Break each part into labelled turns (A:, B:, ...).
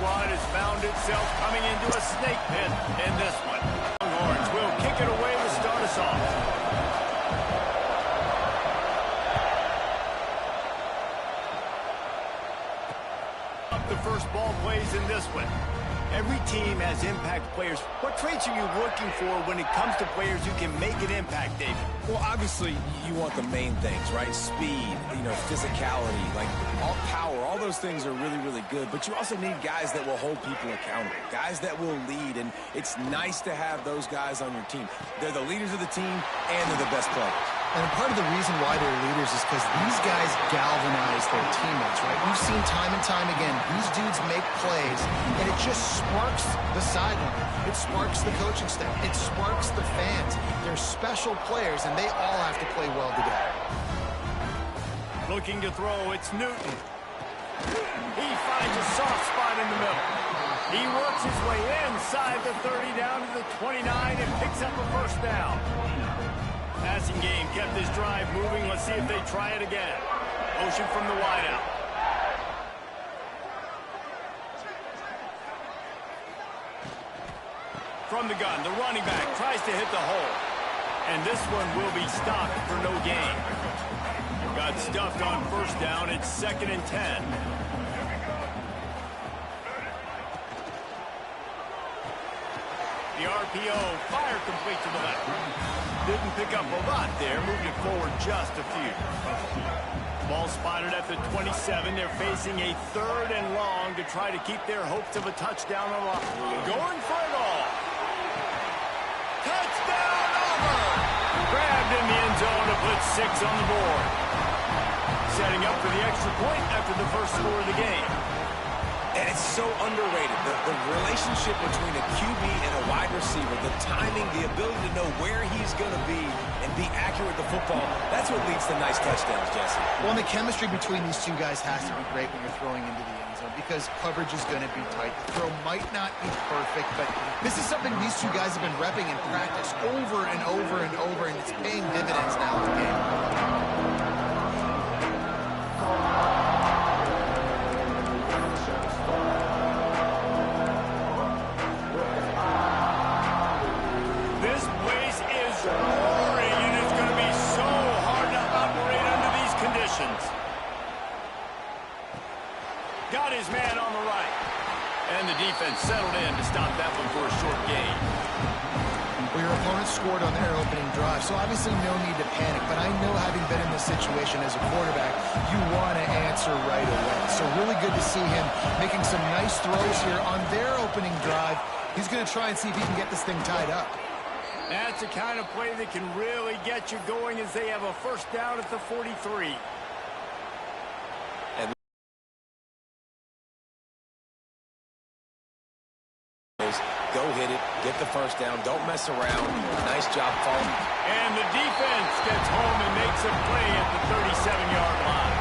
A: squad has found itself coming into a snake pit in this one. Longhorns will kick it away to start us off. The first ball plays in this one. Every team has impact players. What traits are you looking for when it comes to players who can make an impact, David?
B: Well, obviously, you want the main things, right? Speed, physicality, like all power, all those things are really, really good. But you also need guys that will hold people accountable, guys that will lead. And it's nice to have those guys on your team. They're the leaders of the team, and they're the best players.
C: And part of the reason why they're leaders is because these guys galvanize their teammates, right? We've seen time and time again, these dudes make plays, and it just sparks the sideline. It sparks the coaching staff. It sparks the fans. They're special players, and they all have to play well together.
A: Looking to throw, it's Newton. He finds a soft spot in the middle. He works his way inside the 30 down to the 29 and picks up a first down. Passing game kept his drive moving. Let's see if they try it again. Motion from the wideout. From the gun, the running back tries to hit the hole. And this one will be stopped for no gain. Got stuffed on first down. It's 2nd and 10. The RPO, fire complete to the left. Didn't pick up a lot there, moved it forward just a few. Ball spotted at the 27. They're facing a 3rd and long to try to keep their hopes of a touchdown alive. Going for it all. Touchdown, Auburn! Grabbed in the end zone to put 6 on the board. Setting up for the extra point after the first score of the game.
B: And it's so underrated, the relationship between a QB and a wide receiver, the timing, the ability to know where he's going to be and be accurate with the football, that's what leads to nice touchdowns, Jesse.
C: Well, and the chemistry between these two guys has to be great when you're throwing into the end zone because coverage is going to be tight. The throw might not be perfect, but this is something these two guys have been repping in practice over and over and over, and it's paying dividends now in the game.
A: Got his man on the right. And the defense settled in to stop that one for a short gain.
C: Well, your opponent scored on their opening drive, so obviously no need to panic. But I know, having been in this situation as a quarterback, you want to answer right away. So really good to see him making some nice throws here on their opening drive. He's going to try and see if he can get this thing tied up.
A: That's the kind of play that can really get you going as they have a first down at the 43.
B: Go hit it, get the first down, don't mess around. Nice job following.
A: And the defense gets home and makes a play at the 37-yard line.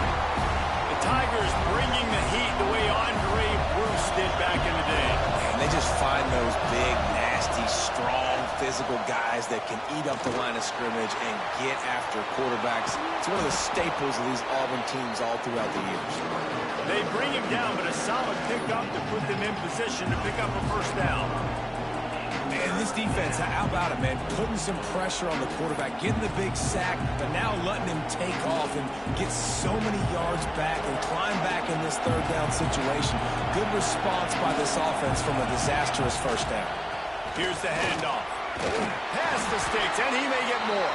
A: The Tigers bringing the heat the way Andre Bruce did back in the day.
B: And they just find those big, nasty, strong, physical guys that can eat up the line of scrimmage and get after quarterbacks. It's one of the staples of these Auburn teams all throughout the years.
A: They bring him down, but a solid pickup to put them in position to pick up a first down.
B: Man, this defense, how about it, man? Putting some pressure on the quarterback, getting the big sack, but now letting him take off and get so many yards back and climb back in this 3rd down situation. Good response by this offense from a disastrous first down.
A: Here's the handoff. Pass the sticks, and he may get more.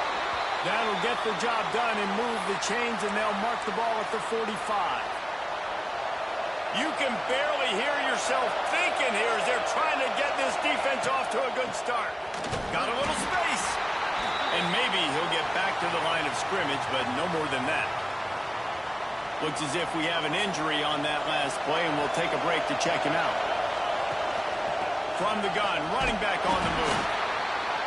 A: That'll get the job done and move the chains, and they'll mark the ball at the 45. You can barely hear yourself thinking here as they're trying to get this defense off to a good start. Got a little space. And maybe he'll get back to the line of scrimmage, but no more than that. Looks as if we have an injury on that last play, and we'll take a break to check him out. From the gun, running back on the move.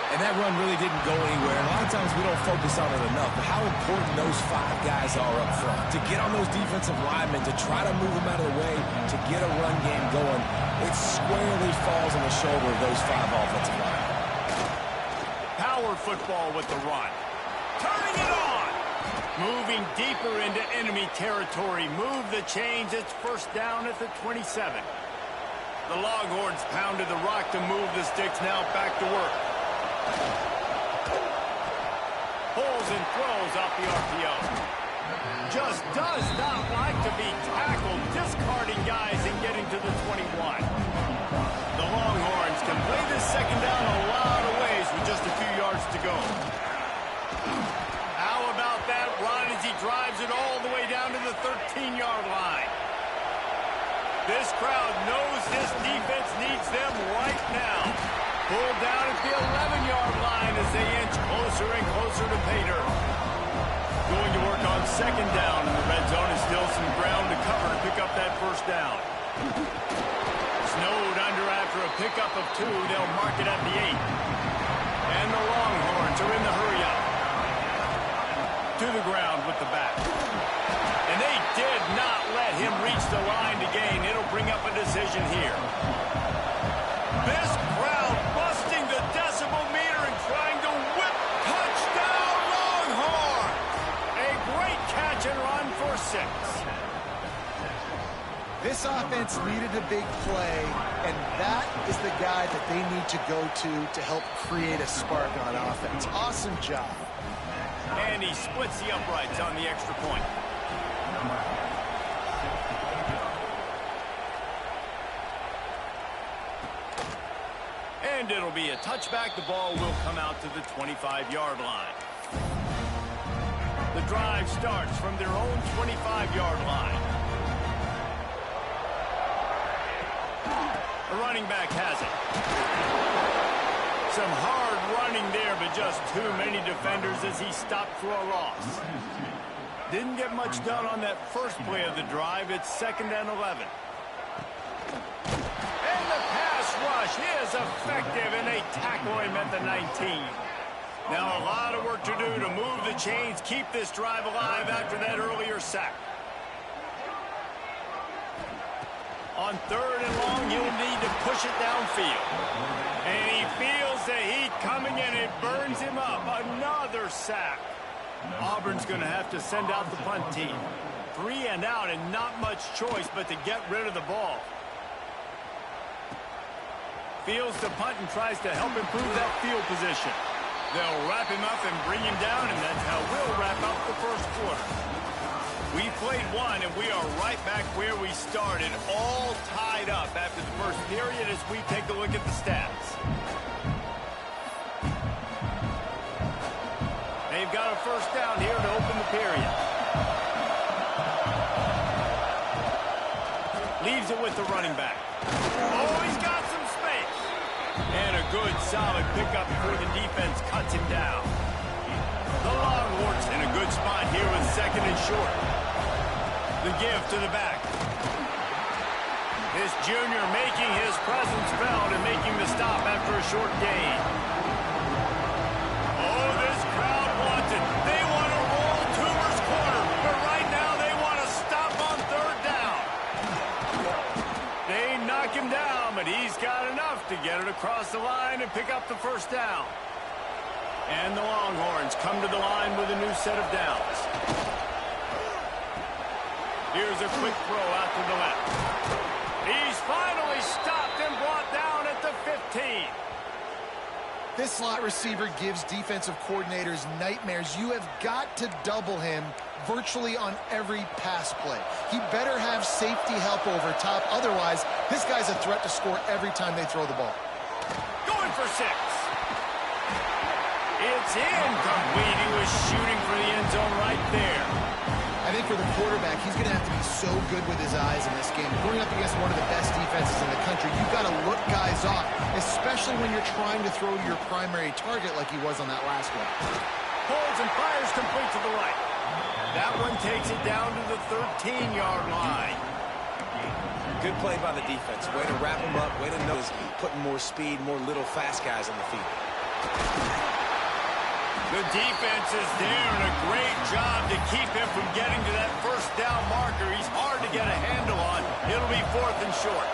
B: And that run really didn't go anywhere. And a lot of times we don't focus on it enough. But how important those 5 guys are up front. To get on those defensive linemen, to try to move them out of the way, to get a run game going, it squarely falls on the shoulder of those 5 offensive linemen.
A: Power football with the run. Turning it on. Moving deeper into enemy territory. Move the chains. It's first down at the 27. The Longhorns pounded the rock to move the sticks, now back to work. Pulls and throws off the RPO. Just does not like to be tackled, discarding guys and getting to the 21. The Longhorns can play this second down a lot of ways with just a few yards to go. How about that run as he drives it all the way down to the 13-yard line? This crowd knows this defense needs them right now. Pulled down at the 11-yard line as they inch closer and closer to pay dirt. Going to work on second down, and the red zone is still some ground to cover to pick up that first down. Snowed under after a pickup of 2. They'll mark it at the 8. And the Longhorns are in the hurry-up. To the ground with the back. And they did not let him reach the line to gain. It'll bring up a decision here. This crowd busting the decibel meter and trying to whip. Touchdown, Longhorns! A great catch and run for 6.
C: This offense needed a big play, and that is the guy that they need to go to help create a spark on offense. Awesome job.
A: And he splits the uprights on the extra point. And it'll be a touchback. The ball will come out to the 25-yard line. The drive starts from their own 25-yard line. The running back has it. Some hard running there, but just too many defenders as he stopped for a loss. Didn't get much done on that first play of the drive. It's 2nd and 11. And the pass rush is effective, and they tackle him at the 19. Now a lot of work to do to move the chains, keep this drive alive after that earlier sack. On 3rd and long, he'll need to push it downfield. And he feels the heat coming, and it burns him up. Another sack. Auburn's going to have to send out the punt team. 3 and out, and not much choice but to get rid of the ball. Fields the punt and tries to help improve that field position. They'll wrap him up and bring him down, and that's how we'll wrap up the first quarter. We played one, and we are right back where we started, all tied up after the first period as we take a look at the stats. They've got a first down here to open the period. Leaves it with the running back. Oh, he's got some space. And a good, solid pickup before the defense cuts him down. The Longhorns in a good spot here with 2nd and short. The give to the back. This junior making his presence felt and making the stop after a short gain. Oh, this crowd wants it. They want to roll Toomer's corner, but right now they want to stop on 3rd down. They knock him down, but he's got enough to get it across the line and pick up the first down. And the Longhorns come to the line with a new set of downs. Here's a quick throw out to the left. He's finally stopped and brought down at the 15.
C: This slot receiver gives defensive coordinators nightmares. You have got to double him virtually on every pass play. He better have safety help over top. Otherwise, this guy's a threat to score every time they throw the ball.
A: Going for 6. It's incomplete. He was shooting for the end zone right there.
C: I think for the quarterback, he's going to have to be so good with his eyes in this game. Going up against one of the best defenses in the country, you've got to look guys off, especially when you're trying to throw to your primary target like he was on that last one.
A: Pulls and fires complete to the right. That one takes it down to the 13-yard line.
B: Good play by the defense. Way to wrap him up. Way to know is putting more speed, more little fast guys on the field.
A: The defense is there, and a great job to keep him from getting to that first down marker. He's hard to get a handle on. It'll be 4th and short.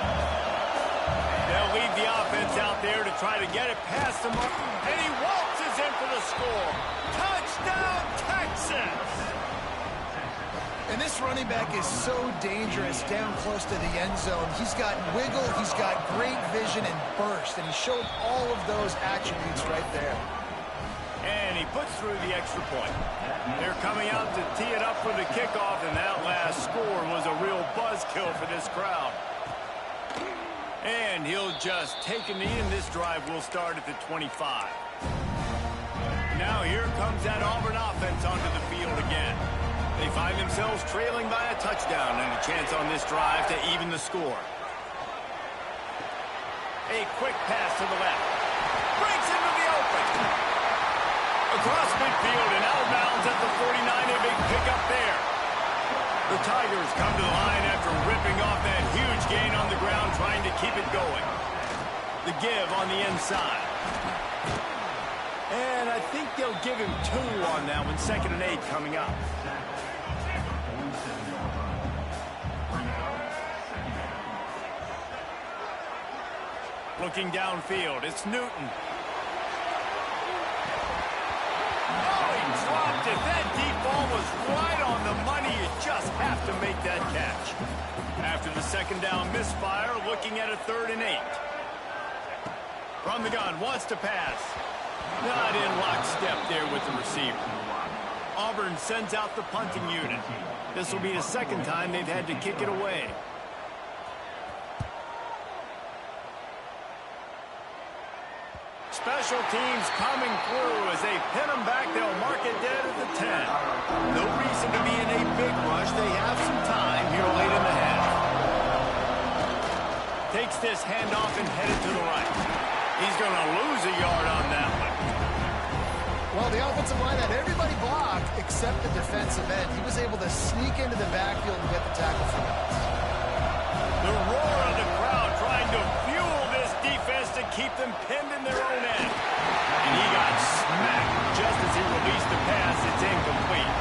A: They'll leave the offense out there to try to get it past the marker, and he waltzes in for the score. Touchdown, Texas!
C: And this running back is so dangerous down close to the end zone. He's got wiggle, he's got great vision and burst, and he showed all of those attributes right there.
A: And he puts through the extra point. They're coming out to tee it up for the kickoff, and that last score was a real buzzkill for this crowd. And he'll just take a knee, and this drive will start at the 25. Now here comes that Auburn offense onto the field again. They find themselves trailing by a touchdown and a chance on this drive to even the score. A quick pass to the left. Breaks into the open. Across midfield and out of bounds at the 49. A big pickup there. The Tigers come to the line after ripping off that huge gain on the ground, trying to keep it going. The give on the inside. And I think they'll give him 2 on that one. 2nd and 8 coming up. Looking downfield, it's Newton. Oh, he dropped it. That deep ball was right on the money. You just have to make that catch. After the 2nd down misfire, looking at a 3rd and 8. From the gun, wants to pass. Not in lockstep there with the receiver. Auburn sends out the punting unit. This will be the 2nd time they've had to kick it away. Special teams coming through as they pin them back. They'll mark it dead at the 10. No reason to be in a big rush. They have some time here late in the half. Takes this handoff and headed to the right. He's going to lose a yard on that one.
C: Well, the offensive line had everybody blocked except the defensive end. He was able to sneak into the backfield and get the tackle for us.
A: The roar of the crowd trying to fuel this defense to keep them pinned in their own end. And he got smacked just as he released the pass. It's incomplete.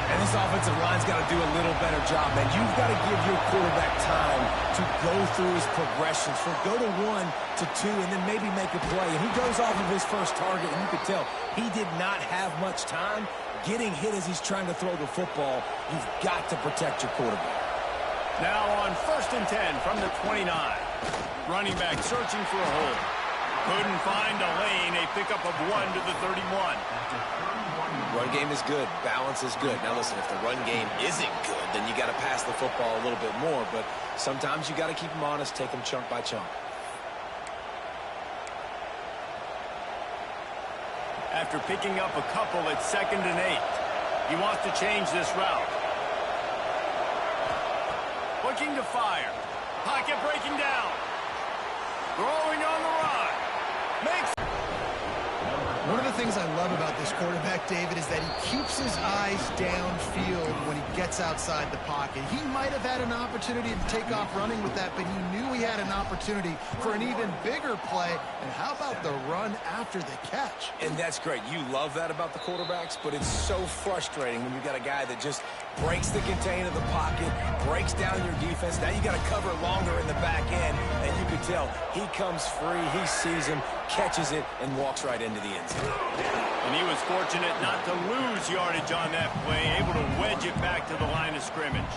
B: And this offensive line's got to do a little better job, man. You've got to give your quarterback time to go through his progressions, from go to 1 to 2, and then maybe make a play. And he goes off of his first target, and you could tell he did not have much time getting hit as he's trying to throw the football. You've got to protect your quarterback.
A: Now on 1st and 10 from the 29. Running back searching for a hole. Couldn't find a lane. A pickup of 1 to the 31.
B: Run game is good. Balance is good. Now listen, if the run game isn't good, then you got to pass the football a little bit more. But sometimes you got to keep them honest, take them chunk by chunk.
A: After picking up a couple at 2nd and 8, he wants to change this route. Looking to fire. Pocket breaking down. Throwing on the run. Makes.
C: One of the things I love about this quarterback, David, is that he keeps his eyes downfield when he gets outside the pocket. He might have had an opportunity to take off running with that, but he knew he had an opportunity for an even bigger play. And how about the run after the catch?
B: And that's great. You love that about the quarterbacks, but it's so frustrating when you got a guy that just breaks the contain of the pocket, breaks down your defense. Now you got to cover longer in the back end, and you can tell he comes free, he sees him, catches it, and walks right into the end zone.
A: And he was fortunate not to lose yardage on that play, able to wedge it back to the line of scrimmage.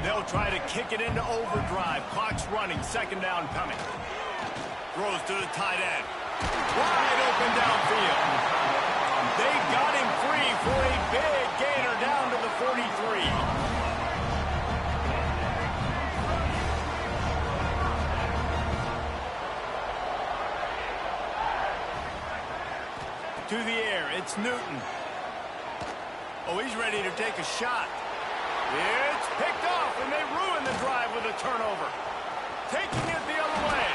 A: They'll try to kick it into overdrive. Clock's running, 2nd down coming. Throws to the tight end. Wide open downfield. They got him free for a big gainer down to the 43. To the air, it's Newton. Oh, he's ready to take a shot. It's picked off, and they ruin the drive with a turnover. Taking it the other way.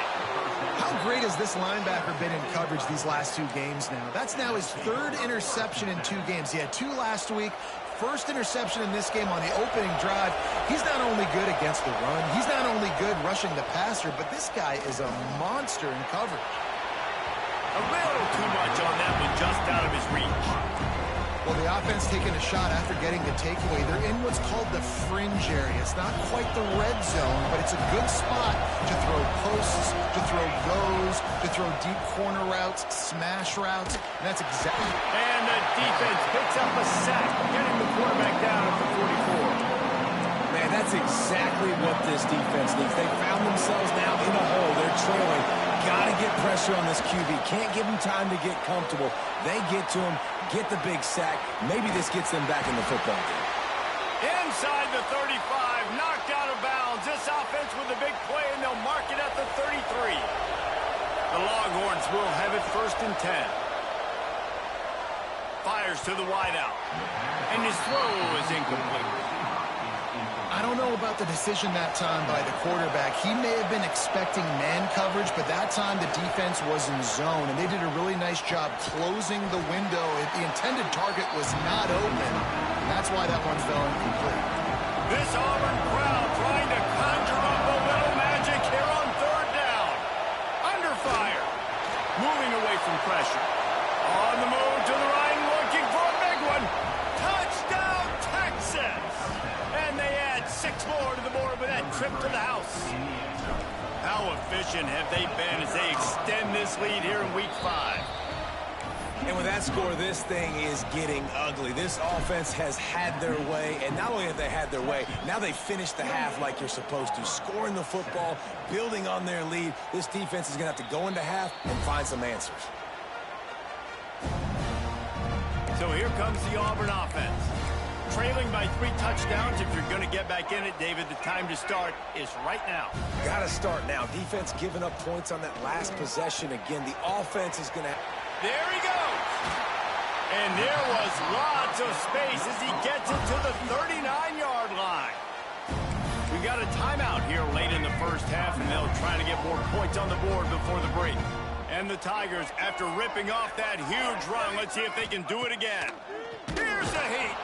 C: How great has this linebacker been in coverage these last 2 games now? That's now his 3rd interception in 2 games. He had 2 last week. First interception in this game on the opening drive. He's not only good against the run, he's not only good rushing the passer, but this guy is a monster in coverage.
A: A little too much on that one, just out of his reach.
C: Well, the offense taking a shot after getting the takeaway. They're in what's called the fringe area. It's not quite the red zone, but it's a good spot to throw posts, to throw goes, to throw deep corner routes, smash routes. And that's exactly...
A: And the defense picks up a sack, getting the quarterback down at the 44.
B: Man, that's exactly what this defense needs. They found themselves now in a hole. They're trailing. Got to get pressure on this QB. Can't give him time to get comfortable. They get to him, get the big sack. Maybe this gets them back in the football game.
A: Inside the 35, knocked out of bounds. This offense with a big play, and they'll mark it at the 33. The Longhorns will have it 1st and 10. Fires to the wideout. And his throw is incomplete.
C: I don't know about the decision that time by the quarterback. He may have been expecting man coverage, but that time the defense was in zone, and they did a really nice job closing the window. The intended target was not open. That's why that one fell incomplete.
A: This Auburn crowd trying to conjure up a little magic here on 3rd down. Under fire. Moving away from pressure. On the move to the right, looking for a big one. Touchdown, Texas! And they add 6 more to the board with that trip to the house. How efficient have they been as they extend this lead here in Week 5?
B: And with that score, this thing is getting ugly. This offense has had their way, and not only have they had their way, now they finished the half like you're supposed to, scoring the football, building on their lead. This defense is going to have to go into half and find some answers.
A: So here comes the Auburn offense. Trailing by 3 touchdowns. If you're going to get back in it, David, the time to start is right now.
B: Got to start now. Defense giving up points on that last possession. Again, the offense is going to...
A: There he goes. And there was lots of space as he gets it to the 39-yard line. We got a timeout here late in the first half, and they'll try to get more points on the board before the break. And the Tigers, after ripping off that huge run, let's see if they can do it again. Here's the heat.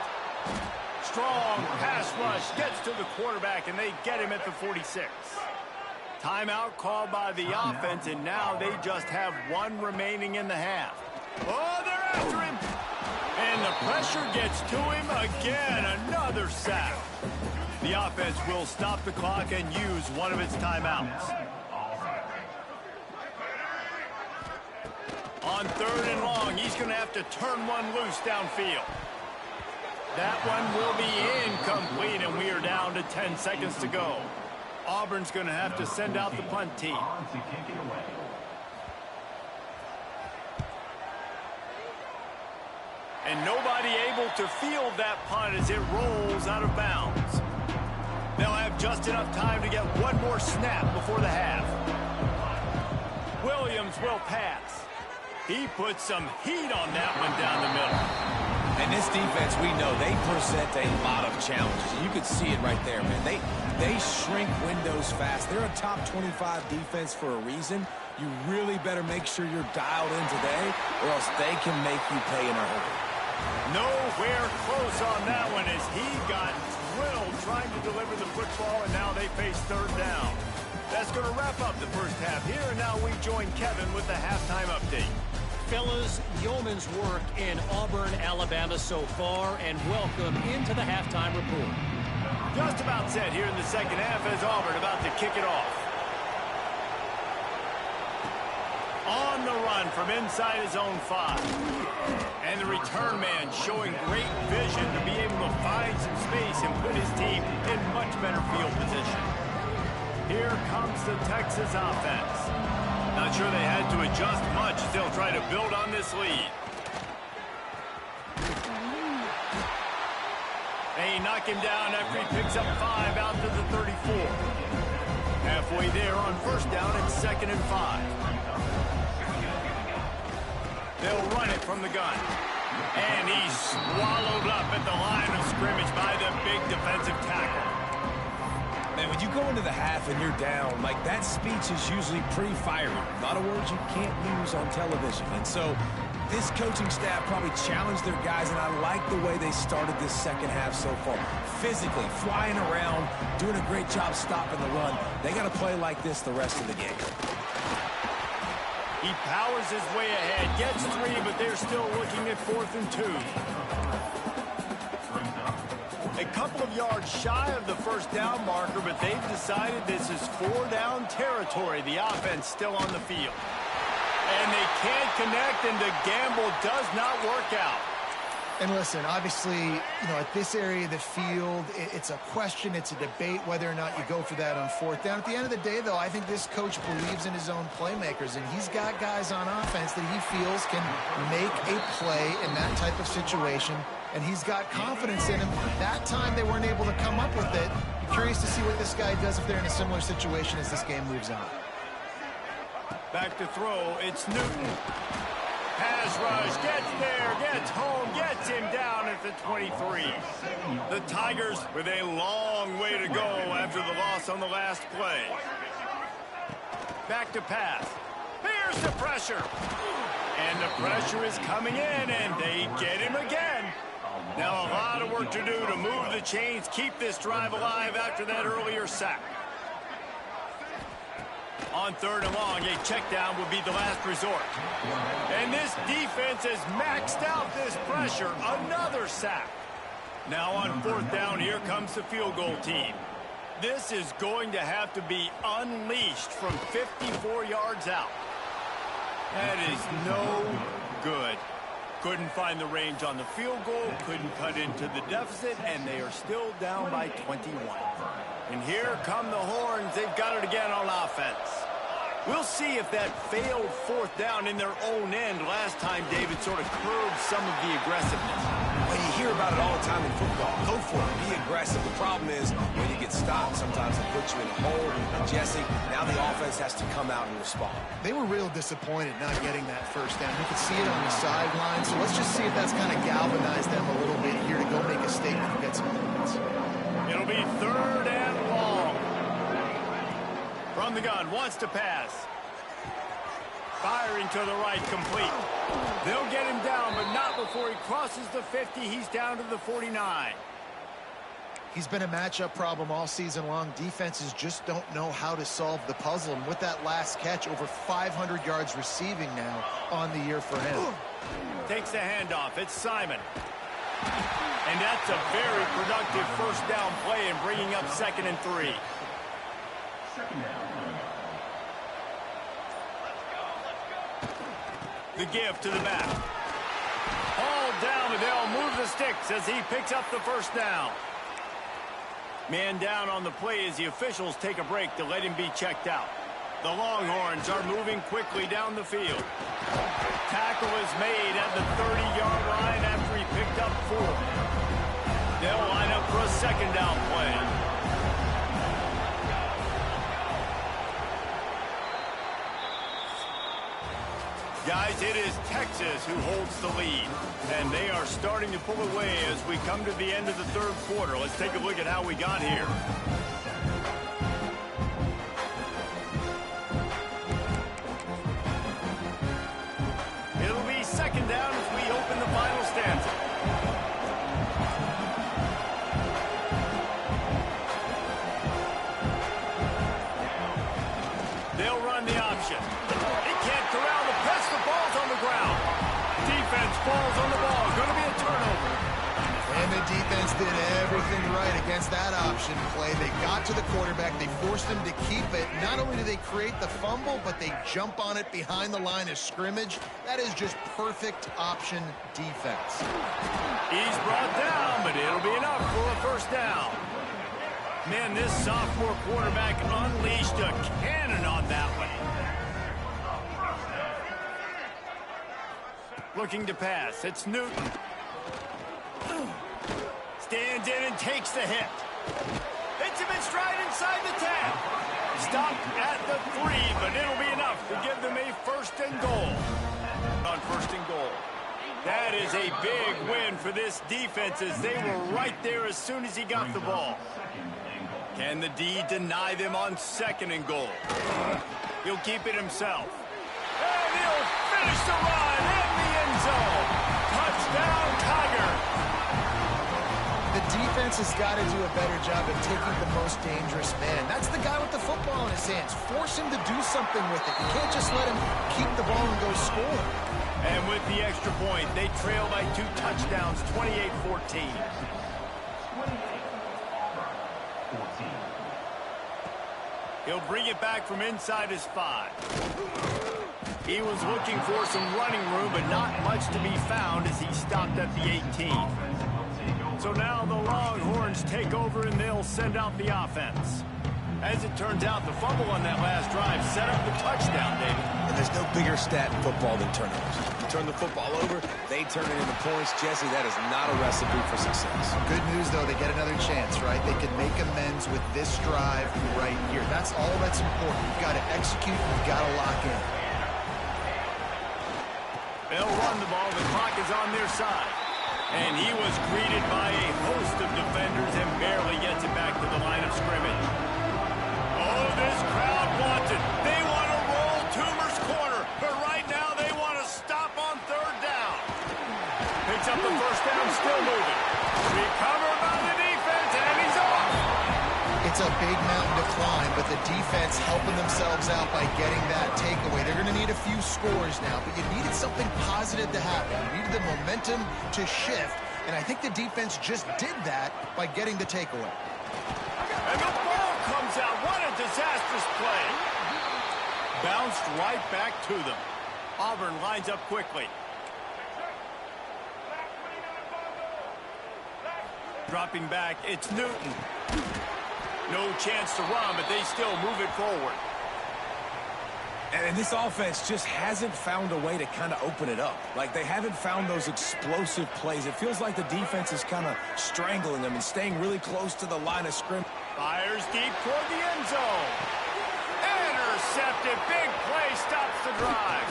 A: Strong pass rush gets to the quarterback, and they get him at the 46. Timeout called by the offense, and now they just have 1 remaining in the half. Oh, they're after him. And the pressure gets to him again. Another sack. The offense will stop the clock and use one of its timeouts. On 3rd and long, he's going to have to turn one loose downfield. That one will be incomplete, and we are down to 10 seconds to go. Auburn's going to have to send out the punt team. And nobody able to field that punt as it rolls out of bounds. They'll have just enough time to get one more snap before the half. Williams will pass. He puts some heat on that one down the middle.
B: And this defense, we know, they present a lot of challenges. You could see it right there, man. They shrink windows fast. They're a top 25 defense for a reason. You really better make sure you're dialed in today, or else they can make you pay in a hurry.
A: Nowhere close on that one as he got drilled trying to deliver the football, and now they face 3rd down. That's going to wrap up the first half here, and now we join Kevin with the halftime update.
D: Fellas, yeoman's work in Auburn, Alabama so far, and welcome into the halftime report.
A: Just about set here in the second half as Auburn about to kick it off. On the run from inside his own 5. And the return man showing great vision to be able to find some space and put his team in much better field position. Here comes the Texas offense. Not sure they had to adjust much as they'll try to build on this lead. They knock him down after he picks up 5 out to the 34. Halfway there on 1st down and 2nd and 5. They'll run it from the gun. And he's swallowed up at the line of scrimmage by the big defensive tackle.
B: Man, when you go into the half and you're down, like that speech is usually pretty fiery. A lot of words you can't use on television. And so this coaching staff probably challenged their guys, and I like the way they started this second half so far. Physically, flying around, doing a great job stopping the run. They got to play like this the rest of the game.
A: He powers his way ahead, gets 3, but they're still looking at 4th and 2. couple of yards shy of the first down marker, but they've decided this is 4-down territory. The offense still on the field. And they can't connect, and the gamble does not work out.
C: And listen, obviously, at this area of the field, it's a question, it's a debate whether or not you go for that on fourth down. At the end of the day, though, I think this coach believes in his own playmakers, and he's got guys on offense that he feels can make a play in that type of situation, and he's got confidence in him. That time they weren't able to come up with it. Be curious to see what this guy does if they're in a similar situation as this game moves on.
A: Back to throw, it's Newton. Pass rush, gets there, gets home, gets him down at the 23. The Tigers with a long way to go after the loss on the last play. Back to pass. Here's the pressure. And the pressure is coming in, and they get him again. Now a lot of work to do to move the chains, keep this drive alive after that earlier sack. On 3rd and long, a check down would be the last resort. And this defense has maxed out this pressure. Another sack. Now on 4th down, here comes the field goal team. This is going to have to be unleashed from 54 yards out. That is no good. Couldn't find the range on the field goal, couldn't cut into the deficit, and they are still down by 21. And here come the horns. They've got it again on offense. We'll see if that failed 4th down in their own end last time, David, sort of curbed some of the aggressiveness.
B: Well, you hear about it all the time in football. Go for it. Be aggressive. The problem is when you get stopped, sometimes it puts you in a hole. And Jesse, now the offense has to come out and respond.
C: They were real disappointed not getting that first down. You could see it on the sideline. So let's just see if that's kind of galvanized them a little bit here to go make a statement and get some points.
A: It'll be 3rd and long. From the gun, wants to pass. Firing to the right, complete. They'll get him down, but not before he crosses the 50. He's down to the 49.
C: He's been a matchup problem all season long. Defenses just don't know how to solve the puzzle. And with that last catch, over 500 yards receiving now on the year for him.
A: Takes the handoff. It's Simon. And that's a very productive first down play and bringing up 2nd and 3. The give to the back. Hauled down, and they'll move the sticks as he picks up the first down. Man down on the play as the officials take a break to let him be checked out. The Longhorns are moving quickly down the field. Tackle is made at the 30-yard line after he picked up 4. They'll line up for a 2nd down play. Guys, it is Texas who holds the lead, and they are starting to pull away as we come to the end of the 3rd quarter. Let's take a look at how we got here. It'll be 2nd down as we open the final stanza. They'll run the option. He can't corral the press. The ball's on the ground. Defense falls on the ball. Going to be a turnover.
C: And the defense did everything right against that option play. They got to the quarterback. They forced him to keep it. Not only do they create the fumble, but they jump on it behind the line of scrimmage. That is just perfect option defense.
A: He's brought down, but it'll be enough for a first down. Man, this sophomore quarterback unleashed a cannon on that one. Looking to pass. It's Newton. Stands in and takes the hit. Hits him in stride inside the 10. Stopped at the 3, but it'll be enough to give them a 1st and goal. On 1st and goal. That is a big win for this defense as they were right there as soon as he got the ball. Can the D deny them on 2nd and goal? He'll keep it himself. And he'll finish the run in the end zone. Touchdown, Tiger.
C: The defense has got to do a better job of taking the most dangerous man. That's the guy with the football in his hands. Force him to do something with it. You can't just let him keep the ball and go score.
A: And with the extra point, they trail by 2 touchdowns, 28-14. He'll bring it back from inside his 5. He was looking for some running room, but not much to be found as he stopped at the 18. So now the Longhorns take over, and they'll send out the offense. As it turns out, the fumble on that last drive set up the touchdown, David.
B: And there's no bigger stat in football than turnovers. You turn the football over, they turn it into points. Jesse, that is not a recipe for success.
C: Good news, though, they get another chance, right? They can make amends with this drive right here. That's all that's important. You've got to execute, you've got to lock in.
A: They'll run the ball. The clock is on their side. And he was greeted by a host of defenders and barely gets it back to the line of scrimmage. Oh, this crowd wants it. They want to roll Toomer's corner, but right now they want to stop on 3rd down. Picks up the 1st down, still moving. Recovered by the defense, and he's off.
C: It's a big mountain to climb, but the defense helping themselves out by getting that takeaway. They're going to need a few scores now, but you needed something positive to happen. You needed the momentum to shift, and I think the defense just did that by getting the takeaway.
A: And the ball comes out. What a disastrous play. Bounced right back to them. Auburn lines up quickly. Dropping back, it's Newton. No chance to run, but they still move it forward.
B: And this offense just hasn't found a way to kind of open it up. Like, they haven't found those explosive plays. It feels like the defense is kind of strangling them and staying really close to the line of scrimmage.
A: Fires deep toward the end zone. Intercepted. Big play stops the drive.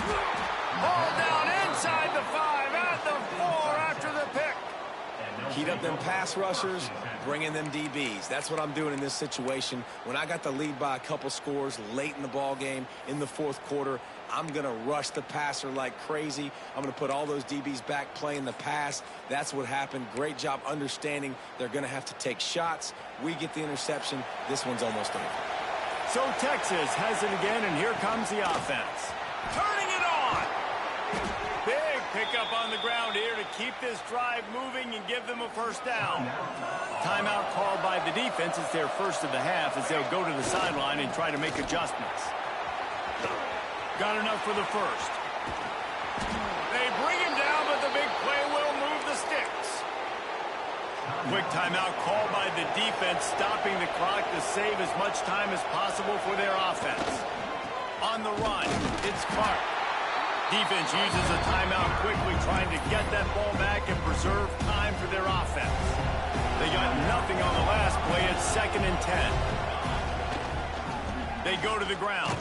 A: Ball down inside the 5, at the 4 after the pick.
B: Heat up them pass rushers, bring in them DBs. That's what I'm doing in this situation. When I got the lead by a couple scores late in the ball game in the 4th quarter, I'm going to rush the passer like crazy. I'm going to put all those DBs back playing the pass. That's what happened. Great job understanding they're going to have to take shots. We get the interception. This one's almost over.
A: So Texas has it again, and here comes the offense. Turning it on. Big pickup on the ground here to keep this drive moving and give them a 1st down. Timeout called by the defense. It's their first of the half as they'll go to the sideline and try to make adjustments. Got enough for the 1st. They bring him down, but the big play will move the sticks. Quick timeout called by the defense, stopping the clock to save as much time as possible for their offense. On the run, it's Clark. Defense uses a timeout quickly, trying to get that ball back and preserve time for their offense. They got nothing on the last play. It's 2nd and 10. They go to the ground.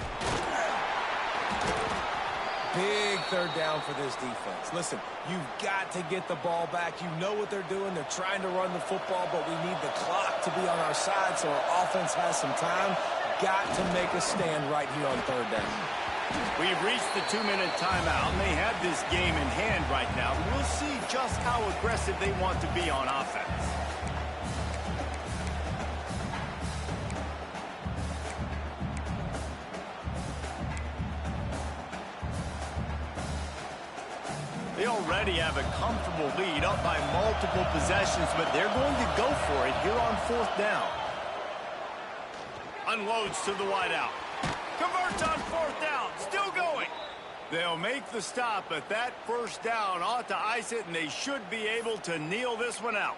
B: Big 3rd down for this defense. Listen, you've got to get the ball back. You know what they're doing. They're trying to run the football, but we need the clock to be on our side so our offense has some time. Got to make a stand right here on 3rd down.
A: We've reached the 2-minute timeout, and they have this game in hand right now. We'll see just how aggressive they want to be on offense. They already have a comfortable lead, up by multiple possessions, but they're going to go for it here on 4th down. Unloads to the wideout. Converts on 4th down. Still going. They'll make the stop, but that 1st down ought to ice it, and they should be able to kneel this one out.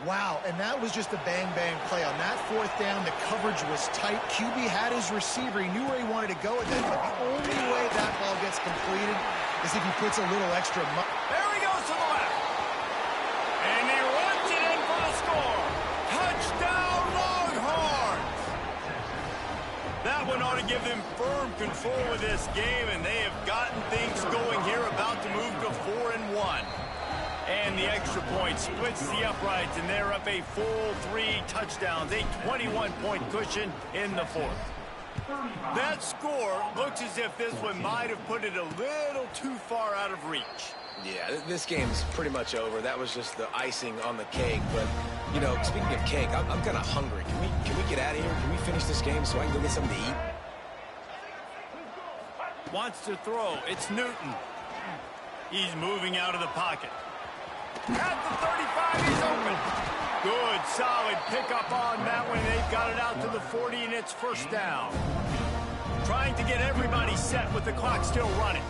C: Wow, and that was just a bang-bang play. On that 4th down, the coverage was tight. QB had his receiver. He knew where he wanted to go with it, but the only way that ball gets completed is if he puts a little extra...
A: There he goes to the left. And he runs it in for the score. Touchdown, Longhorns! That one ought to give them firm control of this game, and they have gotten things going here, about to move to 4-1. And the extra point splits the uprights, and they're up a full 3 touchdowns, a 21-point cushion in the 4th. That score looks as if this one might have put it a little too far out of reach.
B: Yeah, this game's pretty much over. That was just the icing on the cake. But, you know, speaking of cake, I'm kind of hungry. Can we get out of here? Can we finish this game so I can go get something to eat?
A: Wants to throw. It's Newton. He's moving out of the pocket. At the 35, he's open. Good, solid pickup on that one. They've got it out to the 40, and it's first down. Trying to get everybody set with the clock still running.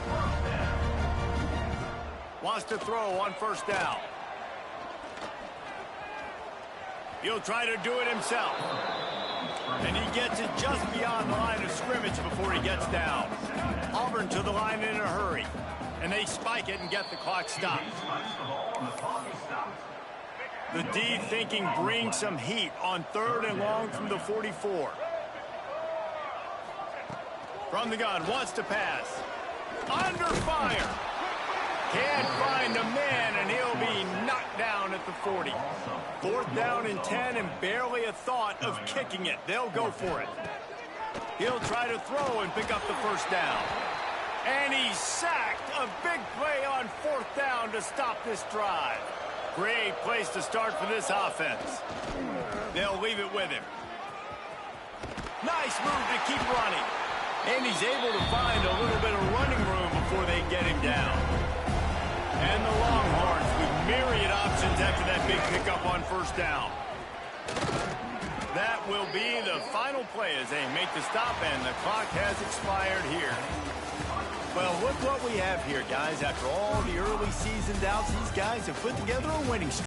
A: Wants to throw on first down. He'll try to do it himself. And he gets it just beyond the line of scrimmage before he gets down. Auburn to the line in a hurry. And they spike it and get the clock stopped. The D thinking bring some heat on 3rd and long from the 44. From the gun, wants to pass. Under fire. Can't find a man, and he'll be knocked down at the 40. 4th down and 10, and barely a thought of kicking it. They'll go for it. He'll try to throw and pick up the first down. And he's sacked. A big play on 4th down to stop this drive. Great place to start for this offense. They'll leave it with him. Nice move to keep running. And he's able to find a little bit of running room before they get him down. And the Longhorns with myriad options after that big pickup on first down. That will be the final play as they make the stop, and the clock has expired here. Well, look what we have here, guys. After all the early season doubts, these guys have put together a winning streak.